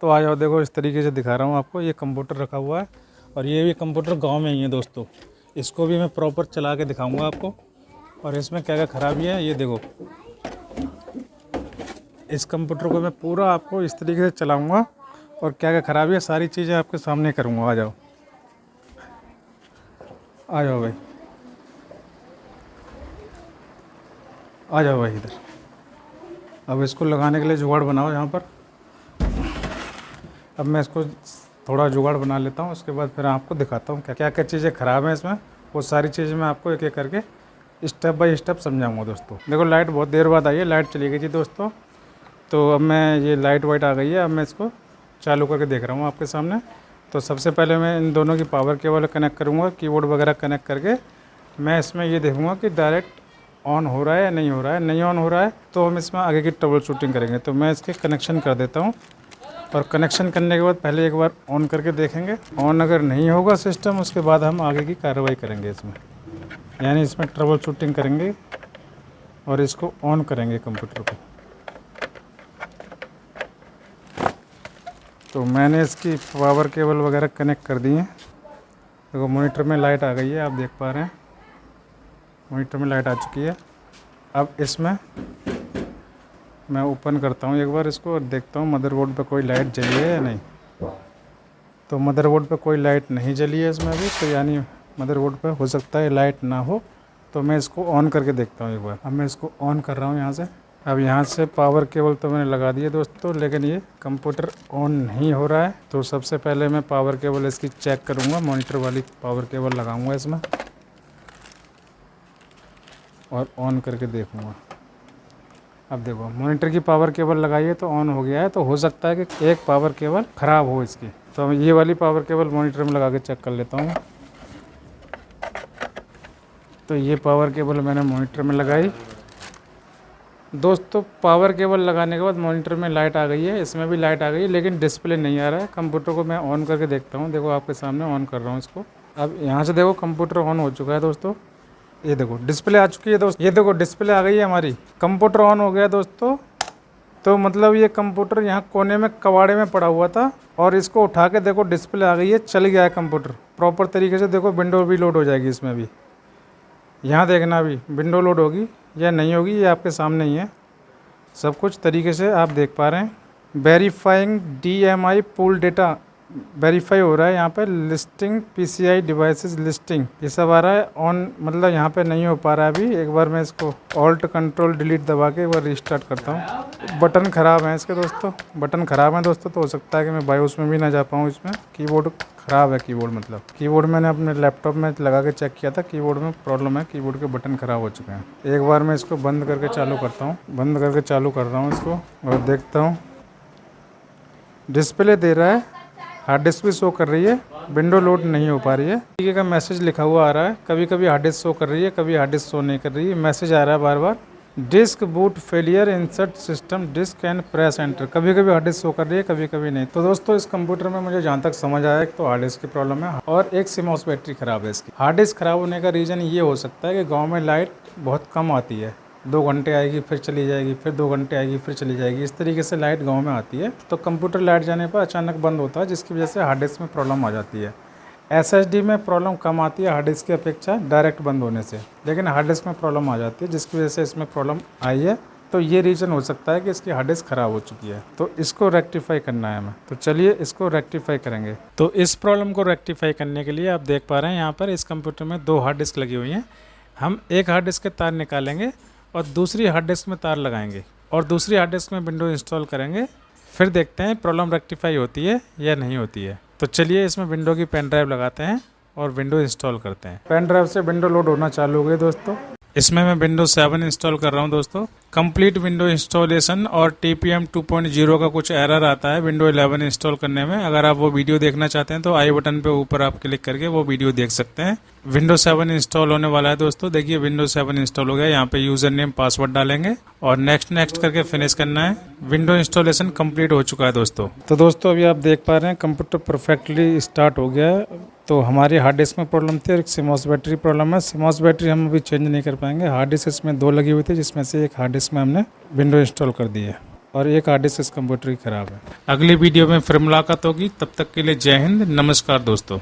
तो आ जाओ, देखो इस तरीके से दिखा रहा हूँ आपको। ये कंप्यूटर रखा हुआ है और ये भी कंप्यूटर गांव में ही है दोस्तों। इसको भी मैं प्रॉपर चला के दिखाऊंगा आपको और इसमें क्या क्या खराबी है ये देखो। इस कंप्यूटर को मैं पूरा आपको इस तरीके से चलाऊँगा और क्या क्या खराबी है सारी चीज़ें आपके सामने करूँगा। आ जाओ आ जाओ भाई, आ जाओ भाई इधर। अब इसको लगाने के लिए जुगाड़ बनाओ यहाँ पर। अब मैं इसको थोड़ा जुगाड़ बना लेता हूँ, उसके बाद फिर आपको दिखाता हूँ क्या क्या क्या चीज़ें ख़राब हैं इसमें। वो सारी चीज़ें मैं आपको एक एक करके स्टेप बाय स्टेप समझाऊँगा दोस्तों। देखो लाइट बहुत देर बाद आई है, लाइट चली गई थी दोस्तों। तो अब मैं ये लाइट वाइट आ गई है, अब मैं इसको चालू करके देख रहा हूँ आपके सामने। तो सबसे पहले मैं इन दोनों की पावर केबल कनेक्ट करूँगा, कीबोर्ड वगैरह कनेक्ट करके मैं इसमें ये देखूँगा कि डायरेक्ट ऑन हो रहा है या नहीं हो रहा है। नहीं ऑन हो रहा है तो हम इसमें आगे की ट्रबल शूटिंग करेंगे। तो मैं इसके कनेक्शन कर देता हूँ और कनेक्शन करने के बाद पहले एक बार ऑन करके देखेंगे। ऑन अगर नहीं होगा सिस्टम, उसके बाद हम आगे की कार्रवाई करेंगे इसमें, यानी इसमें ट्रबल शूटिंग करेंगे और इसको ऑन करेंगे कंप्यूटर को। तो मैंने इसकी पावर केबल वगैरह कनेक्ट कर दी है। देखो मॉनिटर में लाइट आ गई है, आप देख पा रहे हैं मॉनिटर में लाइट आ चुकी है। अब इसमें मैं ओपन करता हूँ एक बार इसको और देखता हूँ मदरबोर्ड पे कोई लाइट जली है या नहीं। तो मदरबोर्ड पे कोई लाइट नहीं जली है इसमें अभी, तो यानी मदरबोर्ड पे हो सकता है लाइट ना हो। तो मैं इसको ऑन करके देखता हूँ एक बार। अब मैं इसको ऑन कर रहा हूँ यहाँ से। अब यहाँ से पावर केबल तो मैंने लगा दी है दोस्तों, लेकिन ये कंप्यूटर ऑन नहीं हो रहा है। तो सबसे पहले मैं पावर केबल इसकी चेक करूँगा, मॉनिटर वाली पावर केबल लगाऊँगा इसमें और ऑन करके देखूँगा। अब देखो मॉनिटर की पावर केबल लगाई है तो ऑन हो गया है। तो हो सकता है कि एक पावर केबल ख़राब हो इसकी। तो मैं ये वाली पावर केबल मॉनिटर में लगा के चेक कर लेता हूँ। तो ये पावर केबल मैंने मॉनिटर में लगाई दोस्तों। पावर केबल लगाने के बाद मॉनिटर में लाइट आ गई है, इसमें भी लाइट आ गई है, लेकिन डिस्प्ले नहीं आ रहा है। कंप्यूटर को मैं ऑन करके देखता हूँ। देखो आपके सामने ऑन कर रहा हूँ इसको। अब यहाँ से देखो कंप्यूटर ऑन हो चुका है दोस्तों। ये देखो डिस्प्ले आ चुकी है दोस्तों। ये देखो डिस्प्ले आ गई है हमारी, कंप्यूटर ऑन हो गया दोस्तों। तो मतलब ये कंप्यूटर यहाँ कोने में कबाड़े में पड़ा हुआ था और इसको उठा के देखो डिस्प्ले आ गई है, चल गया है कंप्यूटर प्रॉपर तरीके से। देखो विंडो भी लोड हो जाएगी इसमें भी। यहाँ देखना अभी विंडो लोड होगी या नहीं होगी, ये आपके सामने ही है। सब कुछ तरीके से आप देख पा रहे हैं। Verifying DMI pool data verify हो रहा है यहाँ पे। लिस्टिंग PCI डिवाइसेस लिस्टिंग ये सब आ रहा है ऑन, मतलब यहाँ पे नहीं हो पा रहा है अभी। एक बार मैं इसको ऑल्ट कंट्रोल डिलीट दबा के एक बार रीस्टार्ट करता हूँ। बटन ख़राब है इसके दोस्तों, बटन ख़राब है दोस्तों। तो हो सकता है कि मैं बायोस में भी ना जा पाऊँ इसमें। कीबोर्ड ख़राब है, कीबोर्ड मतलब कीबोर्ड मैंने अपने लैपटॉप में लगा के चेक किया था, कीबोर्ड में प्रॉब्लम है, कीबोर्ड के बटन ख़राब हो चुके हैं। एक बार मैं इसको बंद करके चालू करता हूँ, बंद करके चालू कर रहा हूँ इसको और देखता हूँ डिस्प्ले दे रहा है, हार्ड डिस्क भी शो कर रही है, विंडो लोड नहीं हो पा रही है। तरीके का मैसेज लिखा हुआ आ रहा है। कभी कभी हार्ड डिस्क शो कर रही है, कभी हार्ड डिस्क शो नहीं कर रही है। मैसेज आ रहा है बार बार, disk boot failure insert system disk and press enter. कभी कभी हार्ड डिस्क शो कर रही है, कभी कभी नहीं। तो दोस्तों इस कंप्यूटर में मुझे जहाँ तक समझ आया तो हार्ड डिस्क की प्रॉब्लम है और एक CMOS बैटरी ख़राब है इसकी। हार्ड डिस्क ख़राब होने का रीज़न ये हो सकता है कि गाँव में लाइट बहुत कम आती है, 2 घंटे आएगी फिर चली जाएगी, फिर 2 घंटे आएगी फिर चली जाएगी। इस तरीके से लाइट गांव में आती है। तो कंप्यूटर लाइट जाने पर अचानक बंद होता है, जिसकी वजह से हार्ड डिस्क में प्रॉब्लम आ जाती है। SSD में प्रॉब्लम कम आती है हार्ड डिस्क की अपेक्षा डायरेक्ट बंद होने से, लेकिन हार्ड डिस्क में प्रॉब्लम आ जाती है, जिसकी वजह से इसमें प्रॉब्लम आई है। तो ये रीज़न हो सकता है कि इसकी हार्ड डिस्क ख़राब हो चुकी है। तो इसको रेक्टिफाई करना है हमें। तो चलिए इसको रेक्टिफाई करेंगे। तो इस प्रॉब्लम को रेक्टिफाई करने के लिए आप देख पा रहे हैं यहाँ पर इस कंप्यूटर में 2 हार्ड डिस्क लगी हुई हैं। हम एक हार्ड डिस्क के तार निकालेंगे और दूसरी हार्ड डिस्क में तार लगाएंगे और दूसरी हार्ड डिस्क में विंडो इंस्टॉल करेंगे। फिर देखते हैं प्रॉब्लम रेक्टिफाई होती है या नहीं होती है। तो चलिए इसमें विंडो की पेन ड्राइव लगाते हैं और विंडो इंस्टॉल करते हैं। पेन ड्राइव से विंडो लोड होना चालू हो गई दोस्तों। इसमें मैं विंडोज 7 इंस्टॉल कर रहा हूं दोस्तों। कंप्लीट विंडो इंस्टॉलेशन और TPM 2.0 का कुछ एरर आता है विंडो 11 इंस्टॉल करने में। अगर आप वो वीडियो देखना चाहते हैं तो आई बटन पे ऊपर आप क्लिक करके वो वीडियो देख सकते हैं। विंडो 7 इंस्टॉल होने वाला है दोस्तों। देखिए विंडो 7 इंस्टॉल हो गया। यहाँ पे यूजर नेम पासवर्ड डालेंगे और नेक्स्ट करके फिनिश करना है। विंडो इंस्टॉलेशन कंप्लीट हो चुका है दोस्तों। तो दोस्तों अभी आप देख पा रहे हैं कंप्यूटर परफेक्टली स्टार्ट हो गया है। तो हमारी हार्ड डिस्क में प्रॉब्लम थी और एक CMOS बैटरी प्रॉब्लम है। CMOS बैटरी हम अभी चेंज नहीं कर पाएंगे। हार्ड डिस्क इसमें 2 लगी हुई थी, जिसमें से एक हार्ड डिस्क में हमने विंडो इंस्टॉल कर दी है। और एक हार्ड डिस्क इस कंप्यूटर की ख़राब है। अगली वीडियो में फिर मुलाकात होगी, तब तक के लिए जय हिंद, नमस्कार दोस्तों।